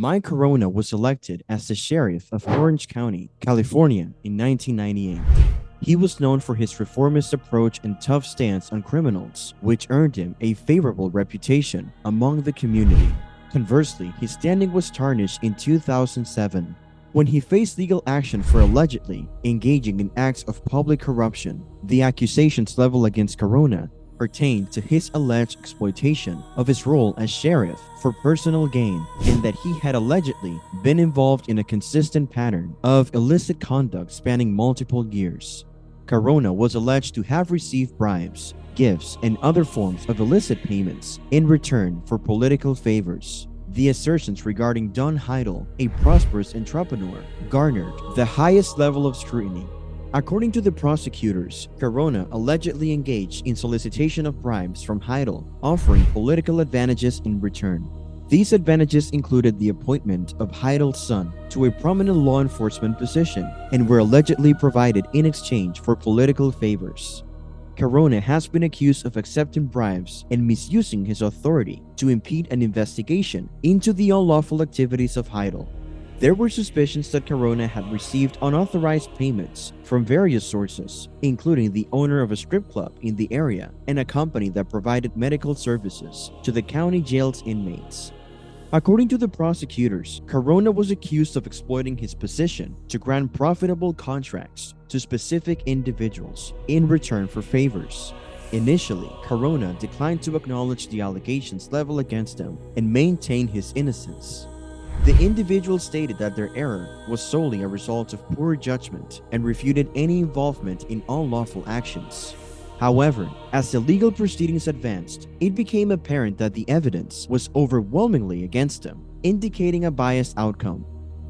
Mike Carona was elected as the sheriff of Orange County, California in 1998. He was known for his reformist approach and tough stance on criminals, which earned him a favorable reputation among the community. Conversely, his standing was tarnished in 2007 when he faced legal action for allegedly engaging in acts of public corruption. The accusations leveled against Carona pertained to his alleged exploitation of his role as sheriff for personal gain, and that he had allegedly been involved in a consistent pattern of illicit conduct spanning multiple years. Carona was alleged to have received bribes, gifts, and other forms of illicit payments in return for political favors. The assertions regarding Don Heidel, a prosperous entrepreneur, garnered the highest level of scrutiny. According to the prosecutors, Carona allegedly engaged in solicitation of bribes from Heidel, offering political advantages in return. These advantages included the appointment of Heidel's son to a prominent law enforcement position and were allegedly provided in exchange for political favors. Carona has been accused of accepting bribes and misusing his authority to impede an investigation into the unlawful activities of Heidel. There were suspicions that Carona had received unauthorized payments from various sources, including the owner of a strip club in the area and a company that provided medical services to the county jail's inmates. According to the prosecutors, Carona was accused of exploiting his position to grant profitable contracts to specific individuals in return for favors. Initially, Carona declined to acknowledge the allegations leveled against him and maintain his innocence. The individuals stated that their error was solely a result of poor judgment and refuted any involvement in unlawful actions. However, as the legal proceedings advanced, it became apparent that the evidence was overwhelmingly against him, indicating a biased outcome.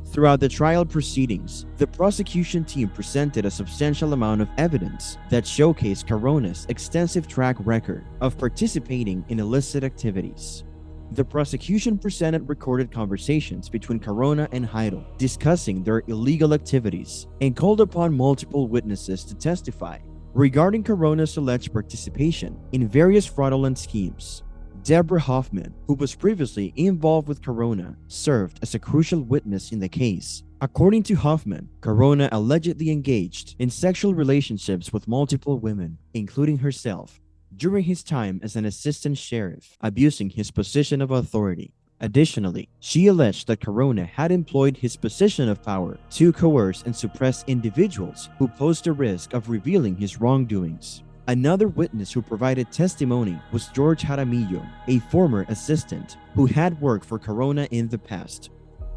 Throughout the trial proceedings, the prosecution team presented a substantial amount of evidence that showcased Carona's extensive track record of participating in illicit activities. The prosecution presented recorded conversations between Carona and Heidel discussing their illegal activities and called upon multiple witnesses to testify regarding Carona's alleged participation in various fraudulent schemes. Deborah Hoffman, who was previously involved with Carona, served as a crucial witness in the case. According to Hoffman, Carona allegedly engaged in sexual relationships with multiple women, including herself, during his time as an assistant sheriff, abusing his position of authority. Additionally, she alleged that Carona had employed his position of power to coerce and suppress individuals who posed a risk of revealing his wrongdoings. Another witness who provided testimony was George Jaramillo, a former assistant who had worked for Carona in the past.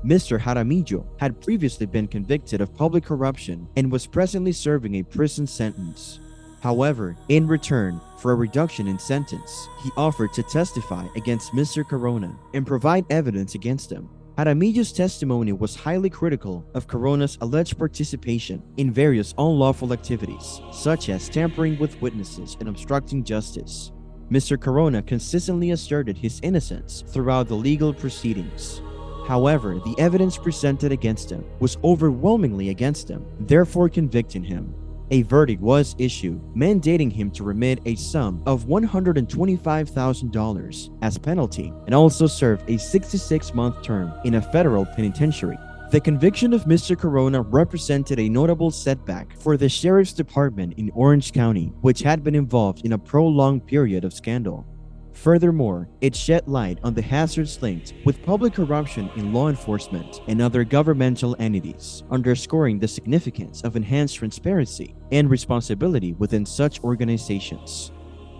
Mr. Jaramillo had previously been convicted of public corruption and was presently serving a prison sentence. However, in return for a reduction in sentence, he offered to testify against Mr. Carona and provide evidence against him. Jaramillo's testimony was highly critical of Carona's alleged participation in various unlawful activities, such as tampering with witnesses and obstructing justice. Mr. Carona consistently asserted his innocence throughout the legal proceedings. However, the evidence presented against him was overwhelmingly against him, therefore convicting him. A verdict was issued, mandating him to remit a sum of $125,000 as penalty and also serve a 66-month term in a federal penitentiary. The conviction of Mr. Carona represented a notable setback for the sheriff's department in Orange County, which had been involved in a prolonged period of scandal. Furthermore, it shed light on the hazards linked with public corruption in law enforcement and other governmental entities, underscoring the significance of enhanced transparency and responsibility within such organizations.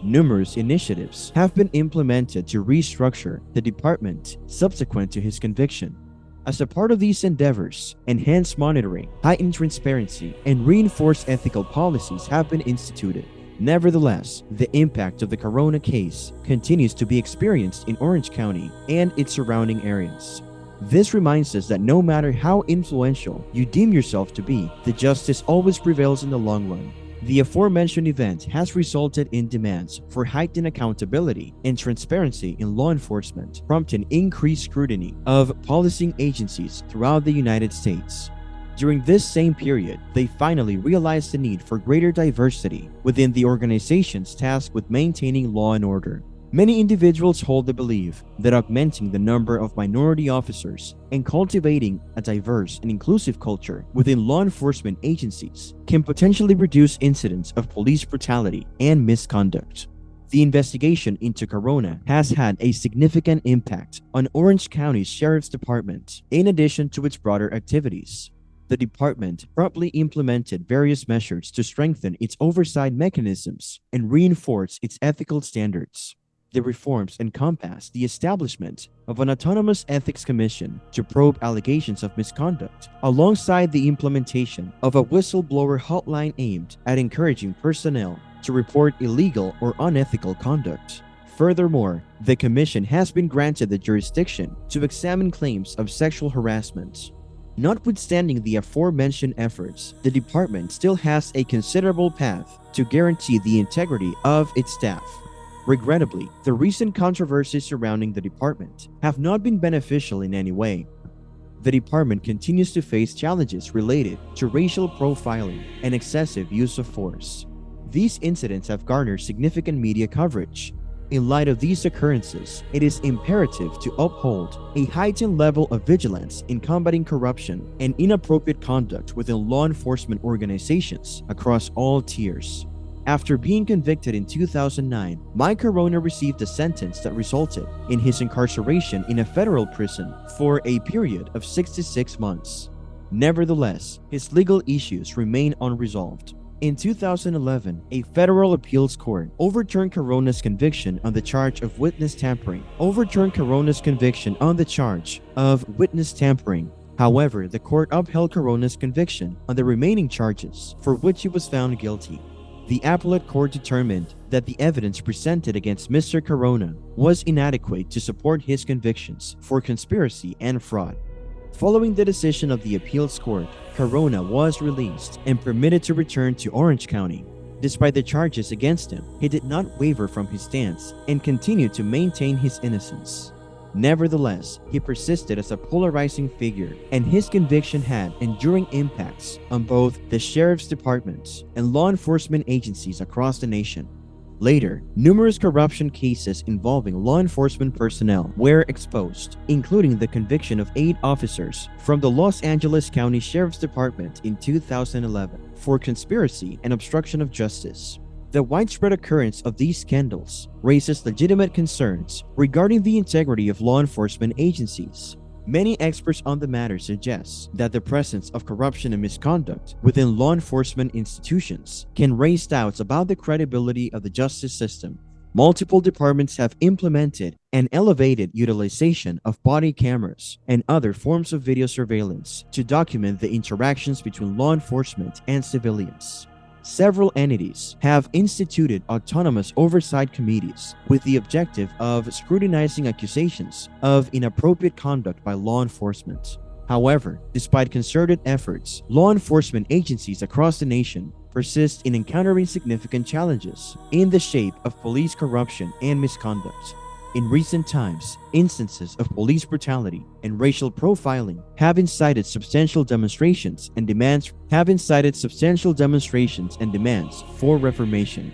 Numerous initiatives have been implemented to restructure the department subsequent to his conviction. As a part of these endeavors, enhanced monitoring, heightened transparency, and reinforced ethical policies have been instituted. Nevertheless, the impact of the Carona case continues to be experienced in Orange County and its surrounding areas. This reminds us that no matter how influential you deem yourself to be, the justice always prevails in the long run. The aforementioned event has resulted in demands for heightened accountability and transparency in law enforcement, prompting increased scrutiny of policing agencies throughout the United States. During this same period, they finally realized the need for greater diversity within the organizations tasked with maintaining law and order. Many individuals hold the belief that augmenting the number of minority officers and cultivating a diverse and inclusive culture within law enforcement agencies can potentially reduce incidents of police brutality and misconduct. The investigation into Carona has had a significant impact on Orange County Sheriff's Department, in addition to its broader activities. The department promptly implemented various measures to strengthen its oversight mechanisms and reinforce its ethical standards. The reforms encompass the establishment of an autonomous ethics commission to probe allegations of misconduct, alongside the implementation of a whistleblower hotline aimed at encouraging personnel to report illegal or unethical conduct. Furthermore, the commission has been granted the jurisdiction to examine claims of sexual harassment. Notwithstanding the aforementioned efforts, the department still has a considerable path to guarantee the integrity of its staff. Regrettably, the recent controversies surrounding the department have not been beneficial in any way. The department continues to face challenges related to racial profiling and excessive use of force. These incidents have garnered significant media coverage. In light of these occurrences, it is imperative to uphold a heightened level of vigilance in combating corruption and inappropriate conduct within law enforcement organizations across all tiers. After being convicted in 2009, Mike Carona received a sentence that resulted in his incarceration in a federal prison for a period of 66 months. Nevertheless, his legal issues remain unresolved. In 2011, a federal appeals court overturned Carona's conviction on the charge of witness tampering. However, the court upheld Carona's conviction on the remaining charges, for which he was found guilty. The appellate court determined that the evidence presented against Mr. Carona was inadequate to support his convictions for conspiracy and fraud. Following the decision of the appeals court, Carona was released and permitted to return to Orange County. Despite the charges against him, he did not waver from his stance and continued to maintain his innocence. Nevertheless, he persisted as a polarizing figure, and his conviction had enduring impacts on both the sheriff's departments and law enforcement agencies across the nation. Later, numerous corruption cases involving law enforcement personnel were exposed, including the conviction of 8 officers from the Los Angeles County Sheriff's Department in 2011 for conspiracy and obstruction of justice. The widespread occurrence of these scandals raises legitimate concerns regarding the integrity of law enforcement agencies. Many experts on the matter suggest that the presence of corruption and misconduct within law enforcement institutions can raise doubts about the credibility of the justice system. Multiple departments have implemented and elevated utilization of body cameras and other forms of video surveillance to document the interactions between law enforcement and civilians. Several entities have instituted autonomous oversight committees with the objective of scrutinizing accusations of inappropriate conduct by law enforcement. However, despite concerted efforts, law enforcement agencies across the nation persist in encountering significant challenges in the shape of police corruption and misconduct. In recent times, instances of police brutality and racial profiling have incited substantial demonstrations and demands for reformation.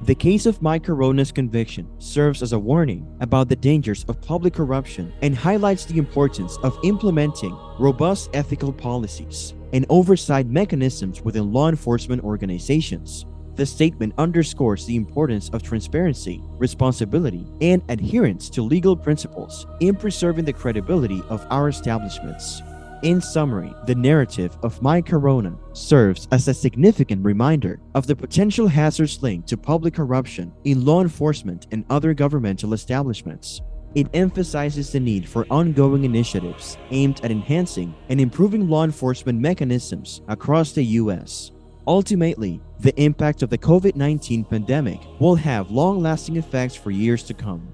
The case of Mike Carona's conviction serves as a warning about the dangers of public corruption and highlights the importance of implementing robust ethical policies and oversight mechanisms within law enforcement organizations. The statement underscores the importance of transparency, responsibility, and adherence to legal principles in preserving the credibility of our establishments. In summary, the narrative of Mike Carona serves as a significant reminder of the potential hazards linked to public corruption in law enforcement and other governmental establishments. It emphasizes the need for ongoing initiatives aimed at enhancing and improving law enforcement mechanisms across the U.S. Ultimately, the impact of the COVID-19 pandemic will have long-lasting effects for years to come.